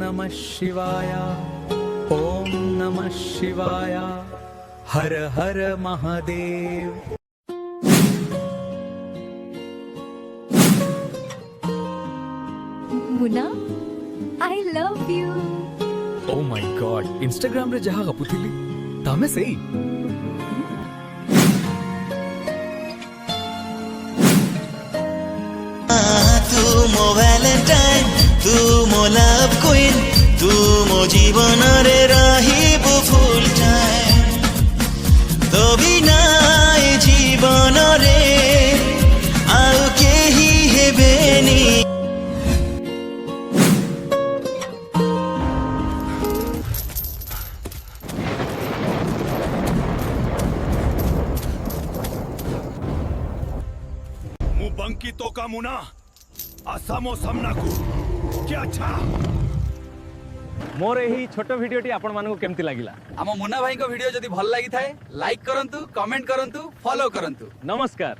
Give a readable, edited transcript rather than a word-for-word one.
नमः शिवाय, ओम नमः शिवाय, हर हर महादेव। मुना I love you. Oh my God, Instagram रे जहा गपुथिली तामे सेई। तू मो वैलेंटाइन, तू मो लव क्वीन, तू मो जीवन रे रहिबु फुल टाइम। तो बिना ए जीवन रे आउ केही हेबेनी। मु बंकी तो का मुना आसामो सामनाकू क्या अच्छा। मोर यही छोट भिडियोटी आपण मानकु केमती लागिला? आम मुन्ना भाई को वीडियो जदि भल लगी थाए लाइक करंतु, कमेंट करंतु, फॉलो करंतु। नमस्कार।